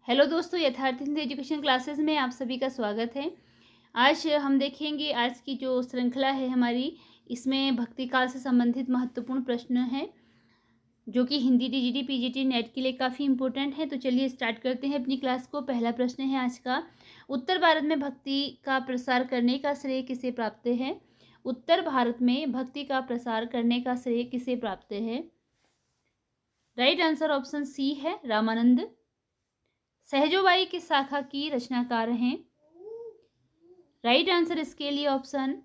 Hello दोस्तों, यथार्थ Hindi education classes में आप सभी का स्वागत है। आज हम देखेंगे आज की जो श्रृंखला है हमारी, इसमें भक्ति काल से संबंधित महत्वपूर्ण प्रश्न हैं जो कि हिंदी टीजीटी पीजीटी नेट के लिए काफ़ी इंपॉर्टेंट है। तो चलिए स्टार्ट करते हैं अपनी क्लास को। पहला प्रश्न है आज का, उत्तर भारत में भक्ति का प्रसार करने का श्रेय किसे प्राप्त है? उत्तर भारत में भक्ति का प्रसार करने का श्रेय किसे प्राप्त है? राइट आंसर ऑप्शन सी है, रामानंद। सहजोबाई किस शाखा की रचनाकार हैं? राइट आंसर इसके लिए ऑप्शन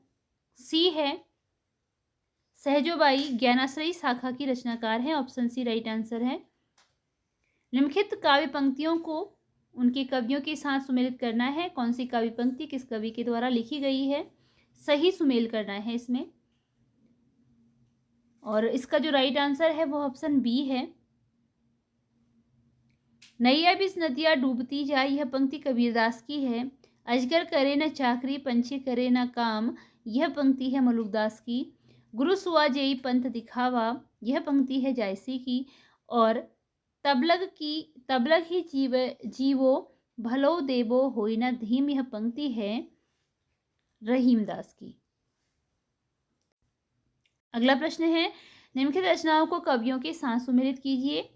सी है, सहजोबाई ज्ञानाश्रयी शाखा की रचनाकार हैं। ऑप्शन सी राइट आंसर है। निम्नलिखित काव्य पंक्तियों को उनके कवियों के साथ सुमेलित करना है। कौन सी काव्य पंक्ति किस कवि के द्वारा लिखी गई है, सही सुमेल करना है इसमें। और इसका जो राइट आंसर है वो ऑप्शन बी है। नैया बिस नदिया डूबती जाए, यह पंक्ति कबीरदास की है। अजगर करे न चाकरी, पंछी करे न काम, यह पंक्ति है मलुकदास की। गुरु सुआ जेई पंथ दिखावा, यह पंक्ति है जायसी की। और तबलग ही जीवो भलो देवो होई न धीम, यह पंक्ति है रहीमदास की। अगला प्रश्न है, निम्नलिखित रचनाओं को कवियों के साथ सुमेलित कीजिए।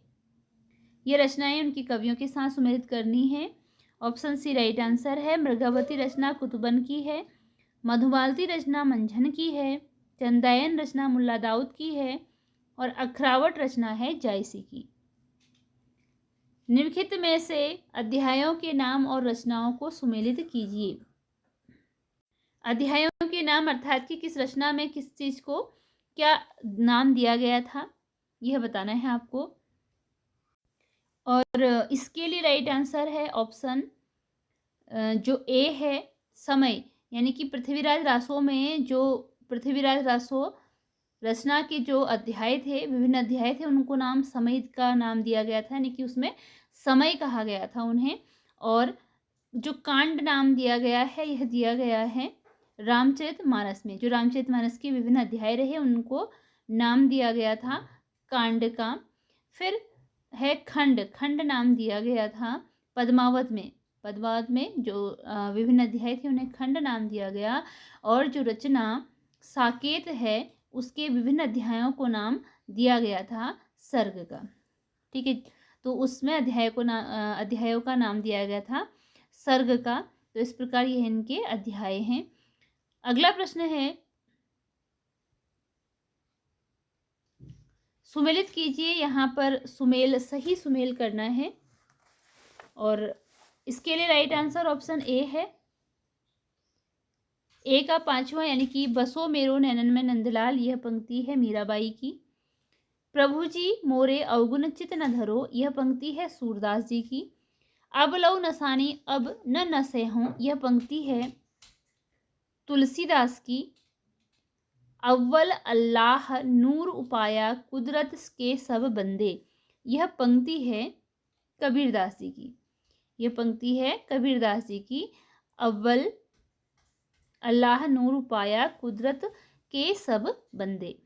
ये रचनाएं उनकी कवियों के साथ सुमेलित करनी है। ऑप्शन सी राइट आंसर है। मृगावती रचना कुतुबन की है, मधुमालती रचना मंझन की है, चंदायन रचना मुल्ला दाऊद की है और अखरावट रचना है जायसी की। निम्नलिखित में से अध्यायों के नाम और रचनाओं को सुमेलित कीजिए। अध्यायों के नाम अर्थात कि किस रचना में किस चीज को क्या नाम दिया गया था, यह बताना है आपको। और इसके लिए राइट आंसर है ऑप्शन जो ए है, समय। यानी कि पृथ्वीराज रासो में जो पृथ्वीराज रासो रचना के जो अध्याय थे, विभिन्न अध्याय थे, उनको नाम समय का नाम दिया गया था, यानी कि उसमें समय कहा गया था उन्हें। और जो कांड नाम दिया गया है, यह दिया गया है रामचरितमानस में। जो रामचरितमानस के विभिन्न अध्याय रहे उनको नाम दिया गया था कांड का। फिर है खंड, खंड नाम दिया गया था पद्मावत में। पद्मावत में जो विभिन्न अध्याय थे उन्हें खंड नाम दिया गया। और जो रचना साकेत है उसके विभिन्न अध्यायों को नाम दिया गया था सर्ग का। ठीक है, तो उसमें अध्यायों का नाम दिया गया था सर्ग का। तो इस प्रकार यह इनके अध्याय हैं। अगला प्रश्न है, सुमेलित कीजिए। यहाँ पर सुमेल, सही सुमेल करना है। और इसके लिए राइट आंसर ऑप्शन ए है। ए का पांचवा, यानी कि बसो मेरो नैनन में नंदलाल, यह पंक्ति है मीराबाई की। प्रभु जी मोरे अवगुण चित न धरो, यह पंक्ति है सूरदास जी की। अब लऊ नसानी अब न नसे हों, यह पंक्ति है तुलसीदास की। अव्वल अल्लाह नूर उपाया, कुदरत के सब बंदे, यह पंक्ति है कबीरदास जी की। यह पंक्ति है कबीरदास जी की। अव्वल अल्लाह नूर उपाया, कुदरत के सब बंदे।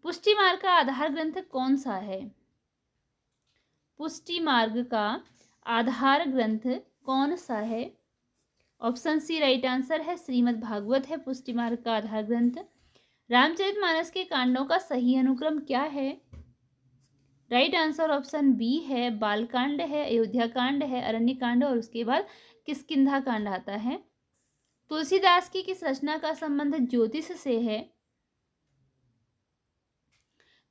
पुष्टि मार्ग का आधार ग्रंथ कौन सा है? पुष्टि मार्ग का आधार ग्रंथ कौन सा है? ऑप्शन सी राइट आंसर है, श्रीमद् भागवत है पुष्टि मार्ग का आधार ग्रंथ। रामचरितमानस के कांडों का सही अनुक्रम क्या है? राइट आंसर ऑप्शन बी है, बालकांड है, अयोध्या कांड है, अरण्य कांड और उसके बाद किष्किंधा कांड आता है। तुलसीदास की किस रचना का संबंध ज्योतिष से है?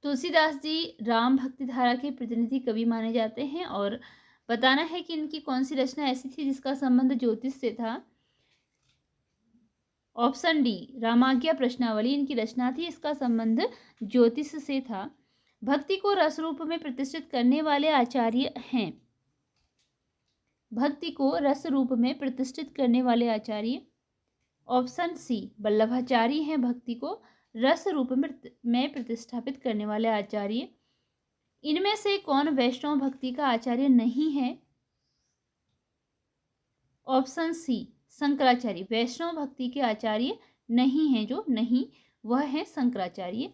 तुलसीदास जी राम भक्ति धारा के प्रतिनिधि कवि माने जाते हैं। और बताना है कि इनकी कौन सी रचना ऐसी थी जिसका संबंध ज्योतिष से था। ऑप्शन डी, रामाज्ञा प्रश्नावली इनकी रचना थी, इसका संबंध ज्योतिष से था। भक्ति को रस रूप में प्रतिष्ठित करने वाले आचार्य हैं। भक्ति को रस रूप में प्रतिष्ठित करने वाले आचार्य ऑप्शन सी वल्लभाचार्य हैं। भक्ति को रस रूप में प्रतिष्ठापित करने वाले आचार्य। इनमें से कौन वैष्णव भक्ति का आचार्य नहीं है? Option C Shankaracharya. वैष्णव भक्ति के आचार्य नहीं हैं, जो नहीं वह है शंकराचार्य।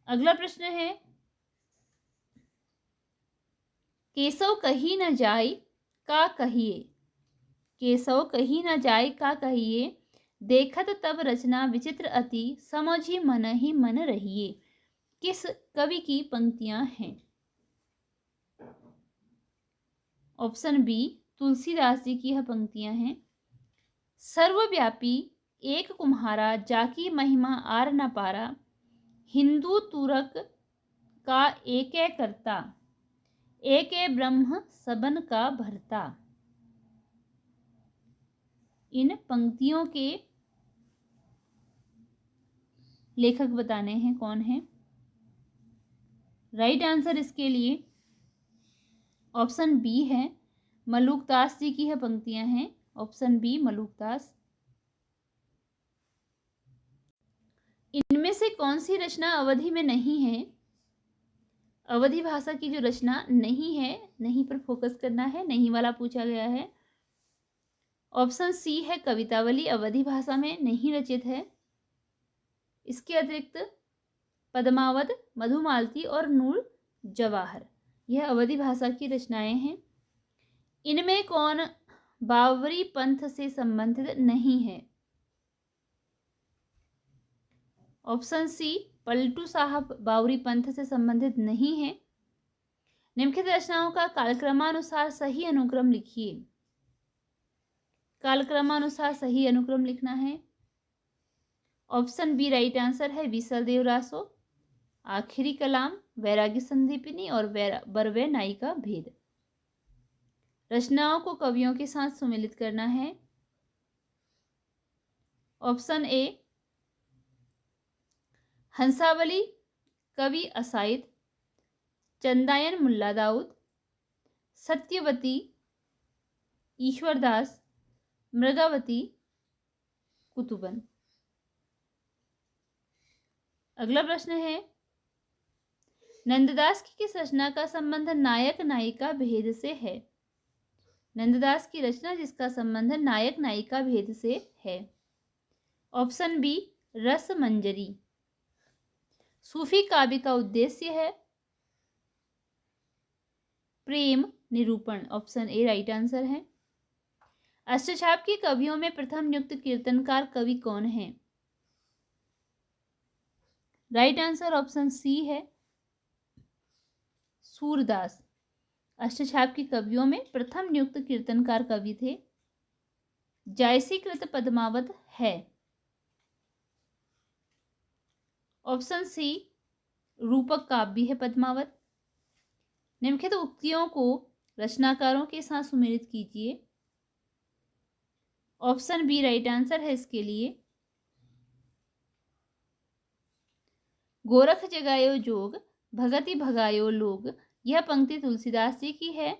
अगला प्रश्न है, केशव कही न जाय का कहिए, केशव कही न जाय का कहिए, देखत तब रचना विचित्र अति, समझी मन ही मन रहिए। किस कवि की पंक्तियां हैं? ऑप्शन बी, तुलसीदास जी की यह पंक्तियां हैं। सर्वव्यापी एक कुम्हारा, जाकी महिमा आर न पारा, हिंदू तुरक का एक करता, एक ब्रह्म सबन का भरता। इन पंक्तियों के लेखक बताने हैं कौन है। राइट आंसर इसके लिए ऑप्शन बी है, मलुकदास जी की यह पंक्तियां हैं। Option B, Malukdas. इनमें से कौन सी रचना अवधि में नहीं है? अवधि भाषा की जो रचना नहीं है, नहीं पर फोकस करना है, नहीं वाला पूछा गया है। ऑप्शन सी है, कवितावली अवधि भाषा में नहीं रचित है। इसके अतिरिक्त पद्मावत, मधुमालती और नूर जवाहर, यह अवधि भाषा की रचनाएं हैं। इनमें कौन बावरी पंथ से संबंधित नहीं है? ऑप्शन सी, पलटू साहब बावरी पंथ से संबंधित नहीं है। निम्नलिखित रचनाओं का कालक्रमानुसार सही अनुक्रम लिखिए। कालक्रमानुसार सही अनुक्रम लिखना है। ऑप्शन बी राइट आंसर है, विसलदेव रासो, आखिरी कलाम, वैराग्य संदीपिनी और बरवे नाई का भेद। रचनाओं को कवियों के साथ सुमेलित करना है। ऑप्शन ए, हंसावली कवि असाइद, चंदायन मुल्ला दाऊद, सत्यवती ईश्वरदास, मृगावती कुतुबन। अगला प्रश्न है, नंददास की किस रचना का संबंध नायक नायिका भेद से है? नंददास की रचना जिसका संबंध नायक नायिका भेद से है। ऑप्शन बी, रस मंजरी। सूफी काव्य का उद्देश्य है प्रेम निरूपण। ऑप्शन ए राइट आंसर है। अष्टछाप के कवियों में प्रथम नियुक्त कीर्तनकार कवि कौन है? राइट आंसर ऑप्शन सी है, सूरदास। अष्टछाप के कवियों में प्रथम नियुक्त कीर्तनकार कवि थे। जायसीकृत पद्मावत है। ऑप्शन सी, रूपक काव्य है पद्मावत। निम्नलिखित उक्तियों को रचनाकारों के साथ सुमेलित कीजिए। ऑप्शन बी राइट आंसर है इसके लिए। गोरख जगायो जोग, भगति भगायो लोग, यह पंक्ति तुलसीदास जी की है।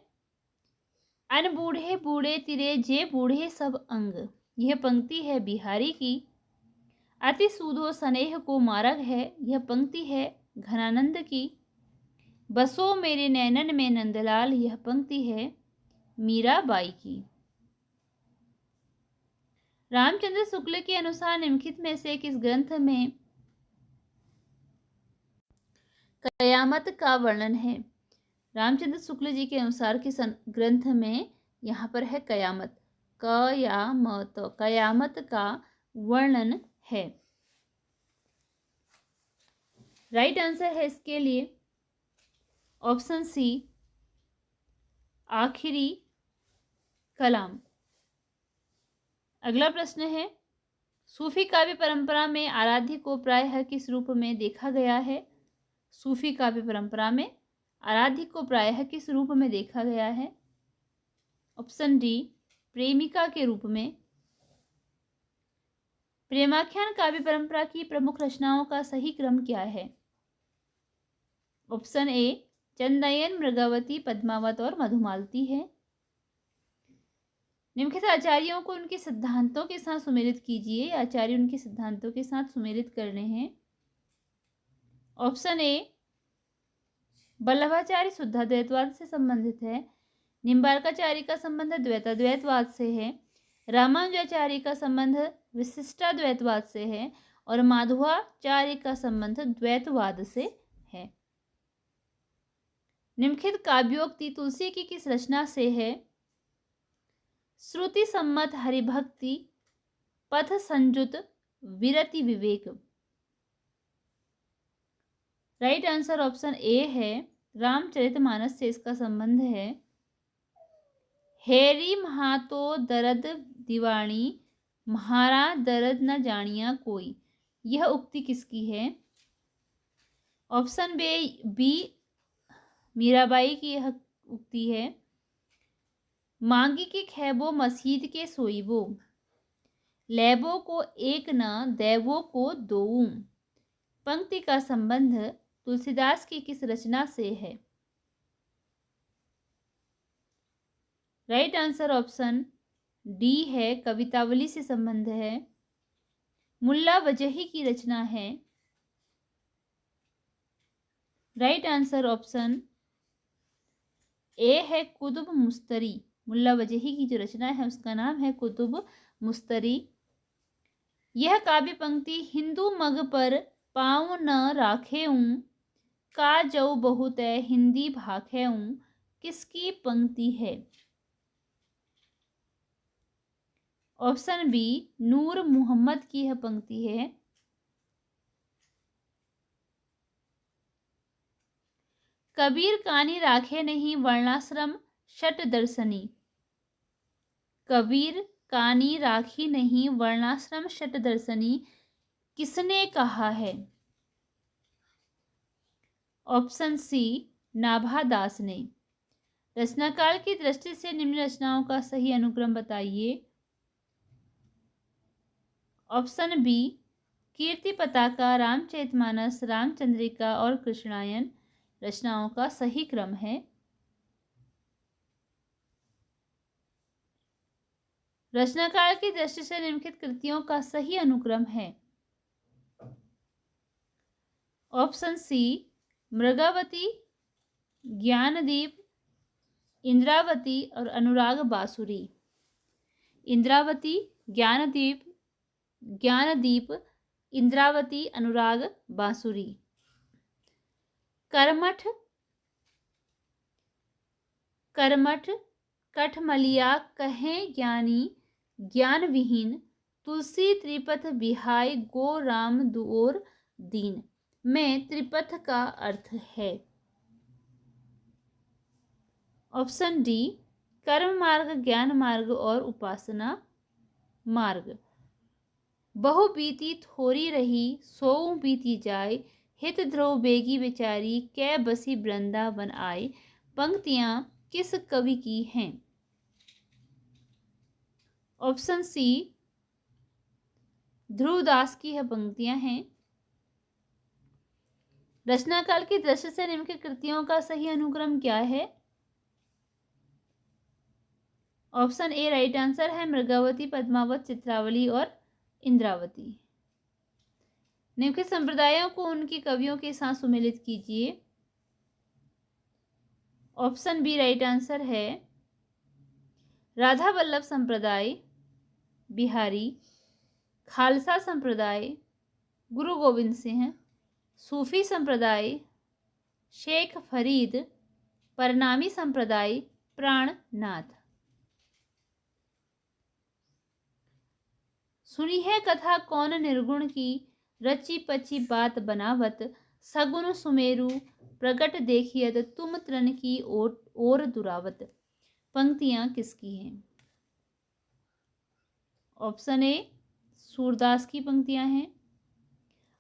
अन बूढ़े बूढ़े तिरे जे बूढ़े सब अंग, यह पंक्ति है बिहारी की। अति सूदो स्नेह को मारग है, यह पंक्ति है घनानंद की। बसो मेरे नैनन में नंदलाल, यह पंक्ति है मीराबाई की। रामचंद्र शुक्ल के अनुसार निम्नलिखित में से किस ग्रंथ में कयामत का वर्णन है? रामचंद्र शुक्ल जी के अनुसार किस ग्रंथ में यहाँ पर है कयामत, कयामत, कयामत का वर्णन है। राइट आंसर है इसके लिए ऑप्शन सी, आखिरी कलाम। अगला प्रश्न है, सूफी काव्य परंपरा में आराध्य को प्रायः किस रूप में देखा गया है? सूफी काव्य परंपरा में आराध्य को प्रायः किस रूप में देखा गया है? ऑप्शन डी, प्रेमिका के रूप में। प्रेमाख्यान काव्य परंपरा की प्रमुख रचनाओं का सही क्रम क्या है? ऑप्शन ए, चंदायन, मृगावती, पद्मावत और मधुमालती है। निम्नलिखित आचार्यों को उनके सिद्धांतों के साथ सुमेलित कीजिए। आचार्य उनके सिद्धांतों के साथ सुमेलित करने हैं। ऑप्शन ए, वल्लभाचार्य शुद्धाद्वैतवाद से संबंधित है। निम्बार्काचार्य का संबंध द्वैताद्वैतवाद से है। रामानुजाचार्य का संबंध विशिष्टाद्वैतवाद से है और माधवाचार्य का संबंध द्वैतवाद से है। निम्नलिखित काव्योक्ति तुलसी की किस रचना से है? श्रुति सम्मत हरिभक्ति, पथ संजुत विरति विवेक। राइट आंसर ऑप्शन ए है, रामचरितमानस से इसका संबंध है। हेरी महातो दरद दीवाणी, म्हारा दर्द न जानिया कोई, यह उक्ति किसकी है? ऑप्शन बी मीराबाई की यह उक्ति है। मांगी के खैबो मसीद के सोईबो, लैबो को एक न दैवो को दोऊ। पंक्ति का संबंध तुलसीदास की किस रचना से है? राइट आंसर ऑप्शन डी है, कवितावली से संबंध है। मुल्ला वजही की रचना है। राइट आंसर ऑप्शन ए है, कुतुब मुस्तरी। मुल्ला वजही की जो रचना है उसका नाम है कुतुब मुस्तरी। यह काव्य पंक्ति हिंदू मग पर पाँव न राखेऊं, का जऊ बहुत है हिंदी भाखेऊं, किसकी पंक्ति है? ऑप्शन बी नूर मोहम्मद की यह पंक्ति है। कबीर कानी राखे नहीं वर्णाश्रम शट दर्शनी, कबीर कानी राखी नहीं वर्णाश्रम शट दर्शनी, किसने कहा है? ऑप्शन सी नाभादास ने। रचनाकाल की दृष्टि से निम्न रचनाओं का सही अनुक्रम बताइए। ऑप्शन बी कीर्ति पताका, रामचरितमानस, रामचंद्रिका और कृष्णायन रचनाओं का सही क्रम है। रचनाकाल की दृष्टि से निम्नलिखित कृतियों का सही अनुक्रम है। ऑप्शन सी मृगावती, ज्ञानदीप, इंद्रावती और अनुराग बांसुरी। इंद्रावती, ज्ञानदीप, इंद्रावती, अनुराग बांसुरी। कर्मठ, कठमलिया कहें ज्ञानी, ज्ञान विहीन, तुलसी त्रिपथ बिहाय गो राम दुओर दीन, में त्रिपथ का अर्थ है। ऑप्शन डी कर्म मार्ग, ज्ञान मार्ग और उपासना मार्ग। बहु बीती थोरी रही, सोऊ बीती जाए, हित ध्रुव बेगी बेचारी, कै बसी वृंदावन आए, पंक्तियां किस कवि की हैं? ऑप्शन सी ध्रुवदास की यह पंक्तियां हैं। रचनाकाल की दृष्टि से निम्नलिखित कृतियों का सही अनुक्रम क्या है? ऑप्शन ए राइट आंसर है, मृगावती, पद्मावत, चित्रावली और इंद्रावती। निम्नलिखित संप्रदायों को उनकी कवियों के साथ सुमेलित कीजिए। ऑप्शन बी राइट आंसर है, राधा वल्लभ संप्रदाय बिहारी, खालसा संप्रदाय गुरु गोविंद सिंह, सूफी संप्रदाय शेख फरीद, परनामी संप्रदाय प्राणनाथ। सुनी है कथा कौन निर्गुण की, रची पची बात बनावत, सगुन सुमेरु प्रगट देखियत, तुम तृण की ओर दुरावत, पंक्तियां किसकी हैं? ऑप्शन ए सूरदास की पंक्तियां हैं।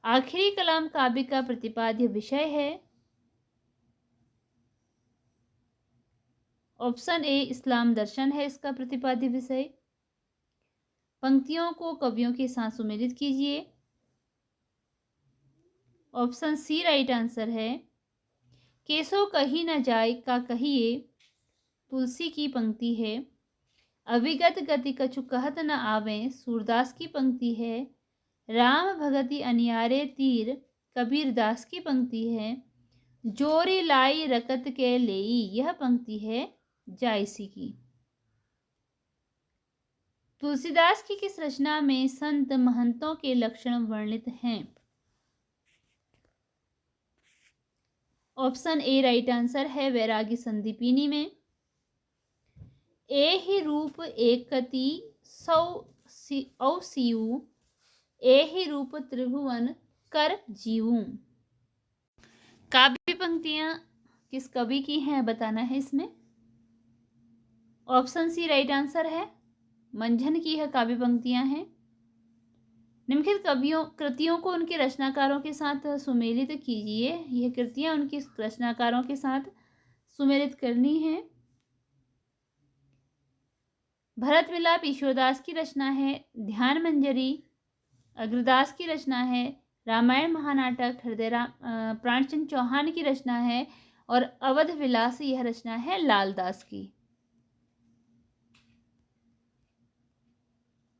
आखिरी कलाम काव्य का प्रतिपाद्य विषय है। ऑप्शन ए इस्लाम दर्शन है इसका प्रतिपाद्य विषय। पंक्तियों को कवियों के साथ सुमेलित कीजिए। ऑप्शन सी राइट आंसर है, केसो कही न जाय का कहिए, तुलसी की पंक्ति है। अविगत गति कछु कहत न आवे, सूरदास की पंक्ति है। राम भगति अनियारे तीर, कबीरदास की पंक्ति है। जोरी लाई रकत के लेई, यह पंक्ति है जायसी की। तुलसीदास की किस रचना में संत महंतों के लक्षण वर्णित हैं? ऑप्शन ए राइट आंसर है, वैरागी संदीपिनी में। ए ही रूप एकति सौ औ सियु, ए ही रूप त्रिभुवन कर जीवूं। काव्य पंक्तियां किस कवि की हैं बताना है इसमें। ऑप्शन सी राइट आंसर है, मंझन की है काव्य पंक्तियां हैं। निम्नलिखित कृतियों को उनके रचनाकारों के साथ सुमेलित कीजिए। यह कृतियां उनके रचनाकारों के साथ सुमेलित करनी है। भरत विलाप ईश्वरदास की रचना है। ध्यान मंजरी अग्रदास की रचना है। रामायण महानाटक प्राणचंद चौहान की रचना है। और अवध विलास यह रचना है लालदास की।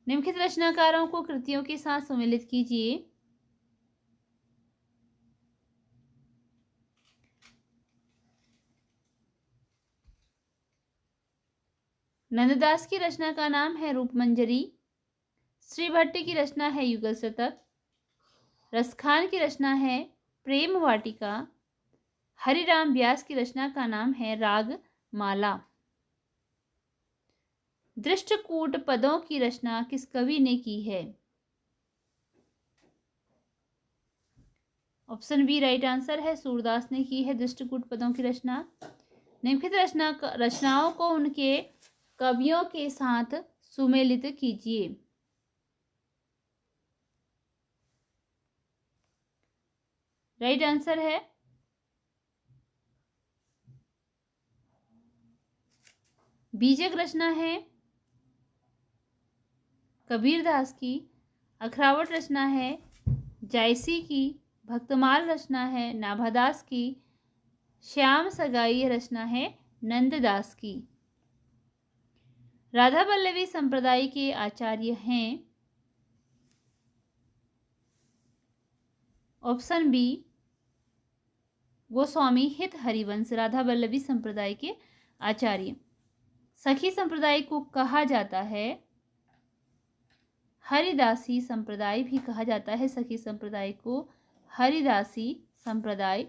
निम्नलिखित रचनाकारों को कृतियों के साथ सम्मिलित कीजिए। नंददास की रचना का नाम है रूपमंजरी। श्री भट्ट की रचना है युगल शतक। रसखान की रचना है प्रेम वाटिका। हरिराम व्यास की रचना का नाम है राग माला। दृष्टकूट पदों की रचना किस कवि ने की है। ऑप्शन बी राइट आंसर है, सूरदास ने की है दृष्टकूट पदों की रचना। निम्नलिखित रचनाओं को उनके कवियों के साथ सुमेलित कीजिए। राइट आंसर है बीजक रचना है कबीरदास की। अखरावट रचना है जायसी की। भक्तमाल रचना है नाभादास की। श्याम सगाई रचना है नंददास की। राधा पल्लवी संप्रदाय के आचार्य हैं। ऑप्शन बी गोस्वामी हित हरिवंश राधा वल्लभी संप्रदाय के आचार्य। सखी संप्रदाय को कहा जाता है हरिदासी संप्रदाय भी कहा जाता है। सखी संप्रदाय को हरिदासी संप्रदाय।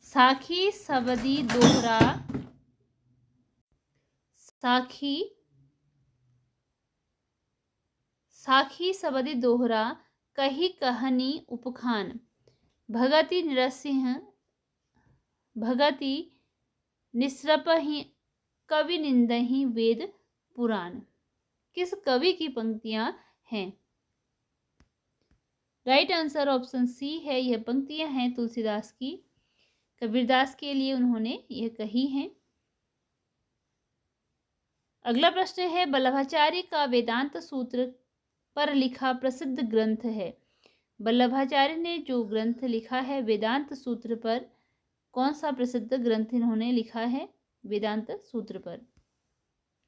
साखी सबदी दोहरा साखी सबदी दोहरा कही कहानी उपखान। भगति नरसिंह भगति निस्रपहि कवि निंदहि वेद पुराण। किस कवि की पंक्तियां हैं। राइट आंसर ऑप्शन सी है, यह पंक्तियां हैं तुलसीदास की। कबीरदास के लिए उन्होंने यह कही हैं। अगला प्रश्न है, वल्लभाचार्य का वेदांत सूत्र पर लिखा प्रसिद्ध ग्रंथ है। वल्लभाचार्य ने जो ग्रंथ लिखा है वेदांत सूत्र पर, कौन सा प्रसिद्ध ग्रंथ इन्होंने लिखा है वेदांत सूत्र पर।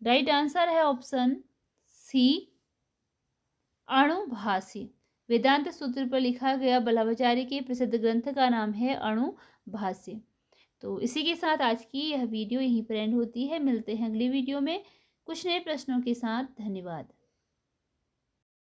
राइट आंसर है ऑप्शन सी अणुभाष्य। वेदांत सूत्र पर लिखा गया वल्लभाचार्य के प्रसिद्ध ग्रंथ का नाम है अणुभाष्य। तो इसी के साथ आज की यह वीडियो यहीं पर एंड होती है। मिलते हैं अगली वीडियो में कुछ नए प्रश्नों के साथ। धन्यवाद।